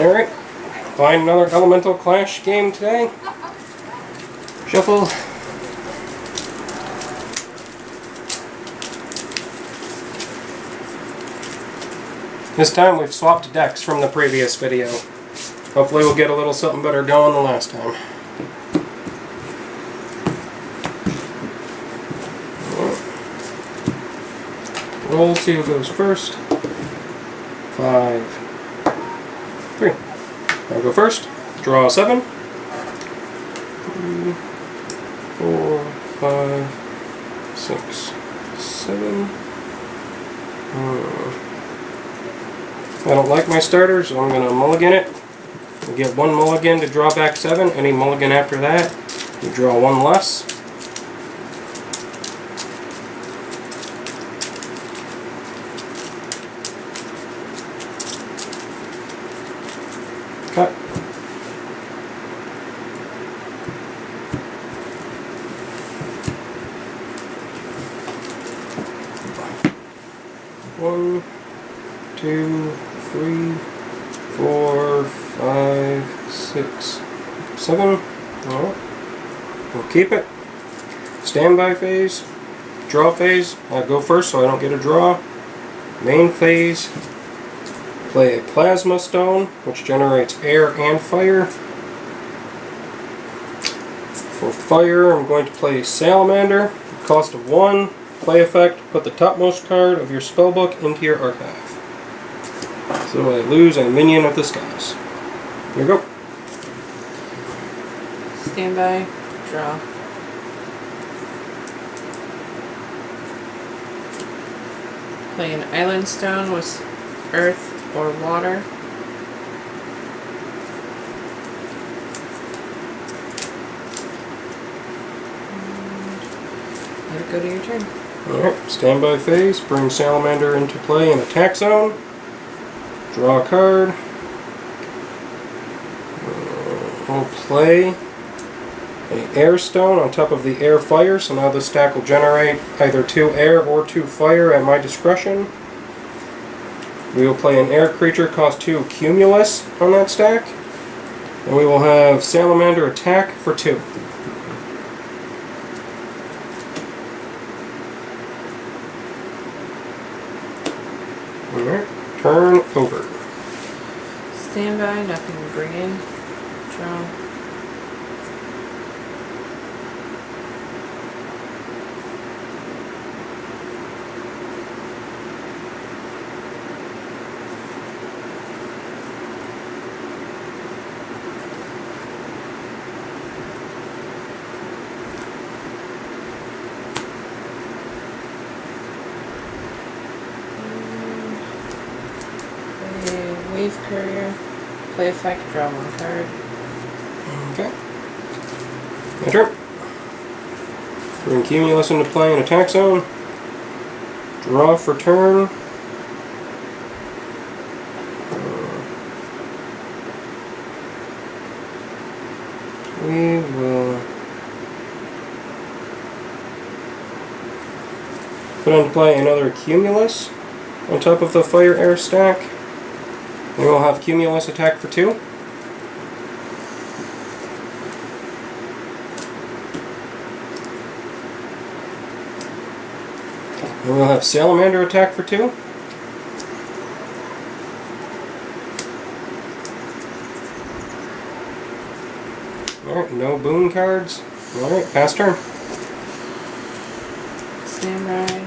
Alright, find another Elemental Clash game today. Shuffle. This time we've swapped decks from the previous video. Hopefully we'll get a little something better going than last time. Roll, see who goes first. 5, 3. I'll go first. Draw 7. 3, 4, 5, 6, 7. I don't like my starter, so I'm going to mulligan it. You get 1 mulligan to draw back 7. Any mulligan after that, you draw 1 less. Cut. 1, 2, 3, 4, 5, 6, 7. Alright. We'll keep it. Standby phase. Draw phase. I go first so I don't get a draw. Main phase. Play a Plasma Stone, which generates air and fire. For fire, I'm going to play Salamander. Cost of 1. Play effect, put the topmost card of your spellbook into your archive. So I lose a minion of the skies. Here we go. Standby, draw. Play an Island Stone with earth or water. And let it go to your turn. Alright, standby phase, bring Salamander into play in attack zone. Draw a card. We'll play an air stone on top of the air fire, so now this stack will generate either 2 air or 2 fire at my discretion. We will play an air creature, cost 2 Cumulus on that stack. And we will have Salamander attack for 2. Alright, turn over. Standby, nothing to bring in. Draw. Wave Courier, play effect, draw 1 card. Okay. My turn. Bring Cumulus into play in attack zone. Draw for turn. We will put into play another Cumulus on top of the fire air stack. We will have Cumulus attack for 2. And we'll have Salamander attack for 2. Alright, no boon cards. Alright, pass turn. Standby,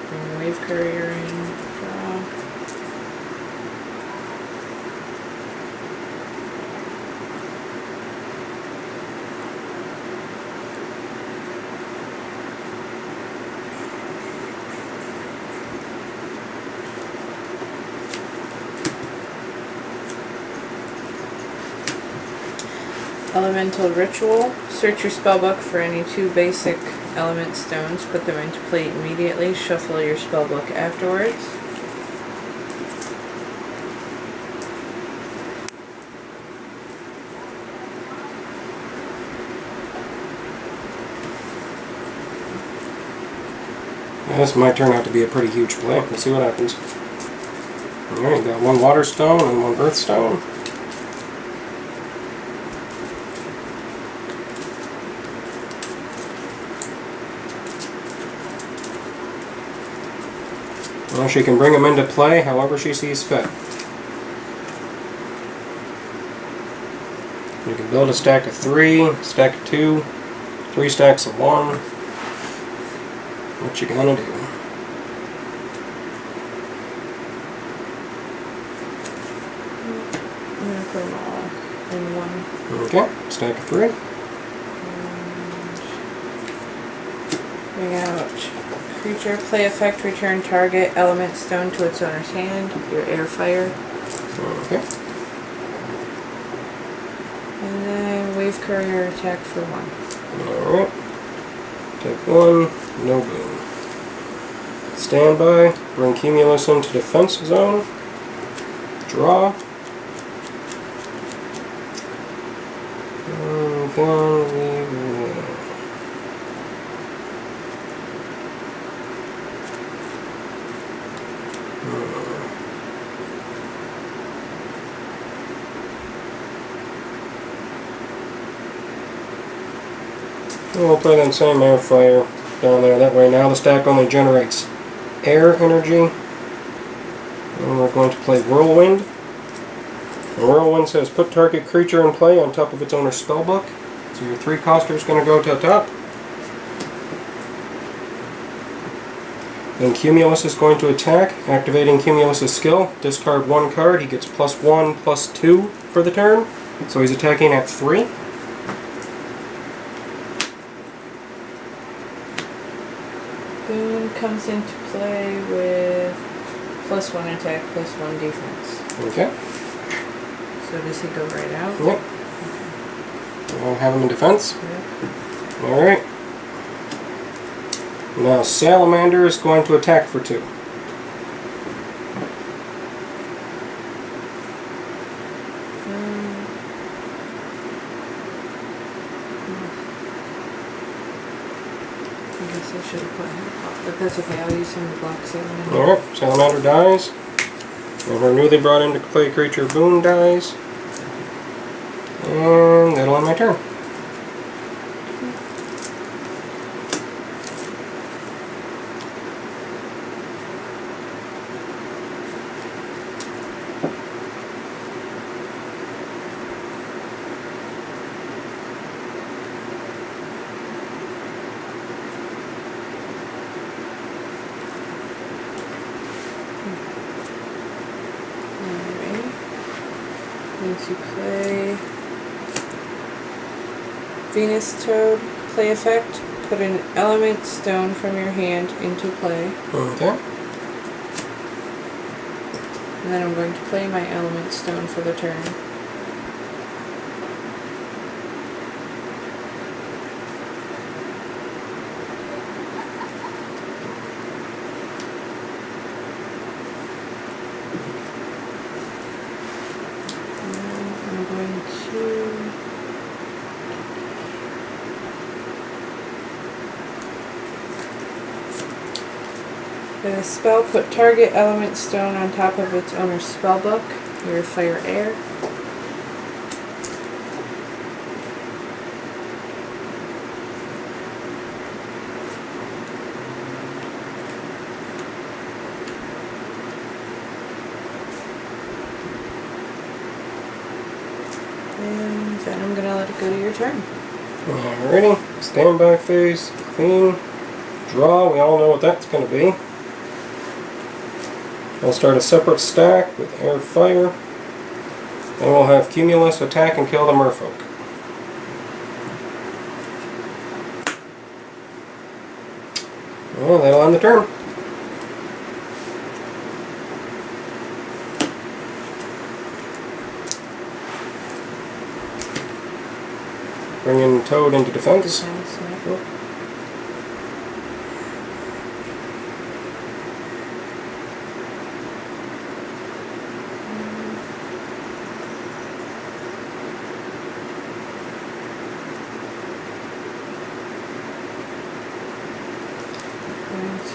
bring Wave Courier in, draw. Elemental Ritual. Search your spellbook for any 2 basic element stones. Put them into play immediately. Shuffle your spellbook afterwards. Yeah, this might turn out to be a pretty huge play. We'll see what happens. Alright, got 1 water stone and 1 earth stone. Well, she can bring them into play however she sees fit. You can build a stack of 3, stack of 2, 3 stacks of 1. What you gonna do? I'm gonna put them all in one. Okay, stack of 3. Bring out creature, play effect, return target element stone to its owner's hand. Your air fire. Okay. And then wave courier attack for 1. Alright. Take 1, no boom. Standby, bring Cumulus into defense zone. Draw. And then we will. We'll play that same air fire down there. That way now the stack only generates air energy. And we're going to play Whirlwind. And Whirlwind says put target creature in play on top of its owner's spellbook. So your 3-coster is going to go to the top. Then Cumulus is going to attack, activating Cumulus' skill. Discard 1 card. He gets +1/+2 for the turn. So he's attacking at 3. Boon comes into play with +1 attack, +1 defense. Okay. So does he go right out? Yep. We'll have him in defense. Yep. Alright. Now Salamander is going to attack for 2. I guess I should have put him up, but that's okay. I'll use him to block Salamander. Alright, Salamander dies. And her newly brought into play creature Boon dies. And that'll end my turn. To play Venus Toad, play effect, put an element stone from your hand into play. Okay. And then I'm going to play my element stone for the turn. The spell, put target element stone on top of its owner's spellbook. Your fire air. And then I'm gonna let it go to your turn. Alrighty. Standby phase. Clean. Draw. We all know what that's going to be. We'll start a separate stack with air fire. Then we'll have Cumulus attack and kill the merfolk. Well, that'll end the turn. Bring in Toad into defense.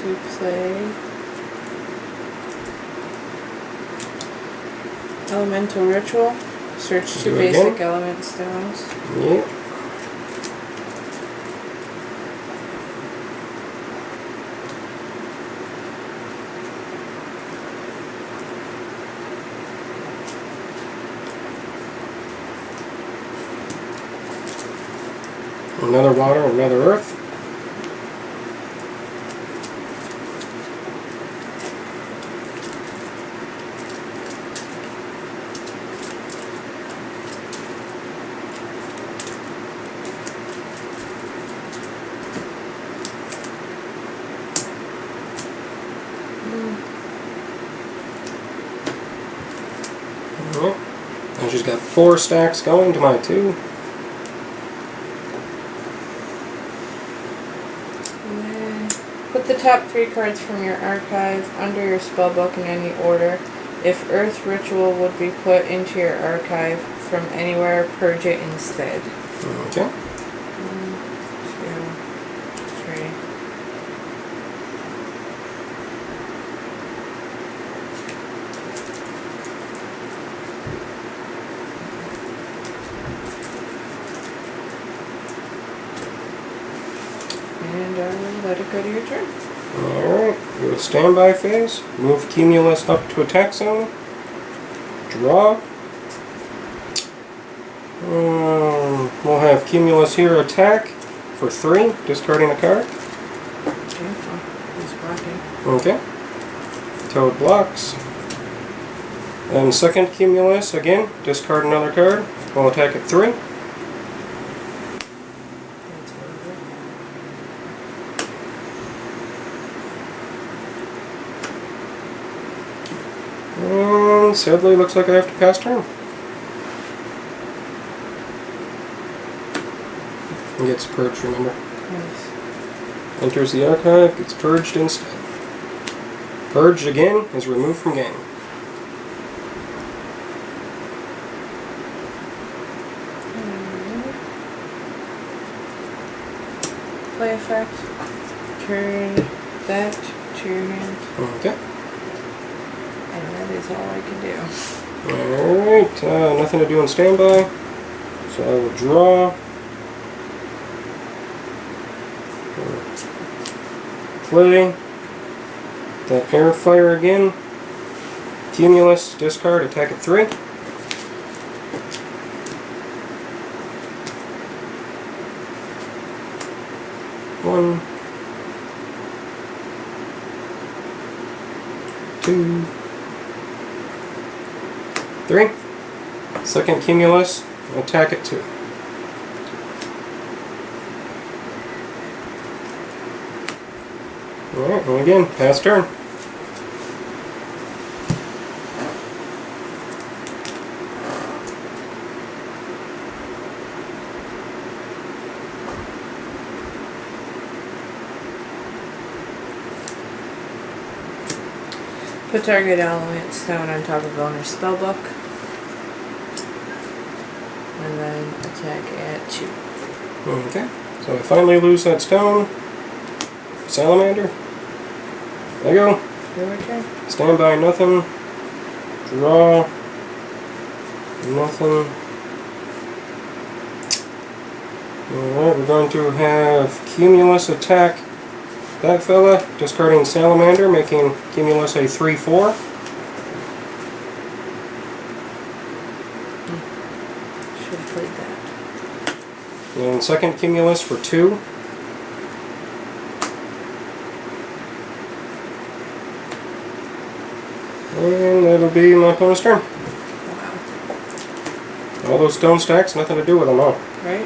To play Elemental Ritual. Search 2 basic element stones. Yep. Another water, another earth. Alright. And she's got 4 stacks going to my 2. Put the top 3 cards from your archive under your spellbook in any order. If Earth Ritual would be put into your archive from anywhere, purge it instead. Okay. 1, 2, 3. And let it go to your turn. Alright, go to standby phase. Move Cumulus up to attack zone. Draw. We'll have Cumulus here attack for 3, discarding a card. Okay, he's blocking. Okay. Toad blocks. And second Cumulus, again, discard another card. We'll attack at 3. And sadly, looks like I have to pass turn. And gets purged, remember. Nice. Enters the archive, gets purged instead. Purged again is removed from game. Play effect. Turn that to your hand. Okay. And that is all I can do. Alright, nothing to do on standby. So I will draw. Play. That air fire again. Cumulus, discard, attack at 3. 1, 2, 3. Second Cumulus, attack at 2. Alright, and again, pass turn. Put target element stone on top of owner's spellbook. And then attack at 2. Okay, so I finally lose that stone. Salamander. There you go. Your turn. Stand by, nothing. Draw. Nothing. Alright, we're going to have Cumulus attack that fella, discarding Salamander, making Cumulus a 3/4. Should have played that. And second Cumulus for 2. And that'll be my opponent's turn. Wow. All those stone stacks, nothing to do with them all. Right?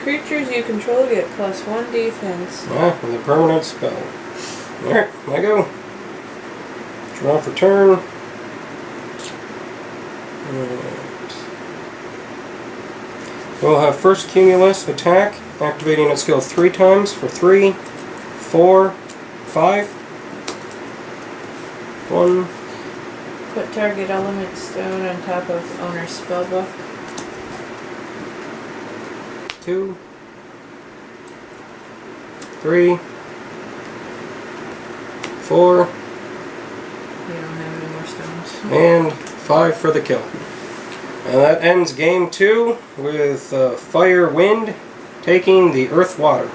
Creatures you control get +1 defense. Ah, with a permanent spell. Alright, I go. Draw for turn. Alright. We'll have first Cumulus attack, activating its skill 3 times for 3, 4, 5. 1. Put target element stone on top of owner's spellbook. 2, 3, 4, You don't have any more stones. and 5 for the kill. And that ends game 2 with Fire Wind taking the Earth Water.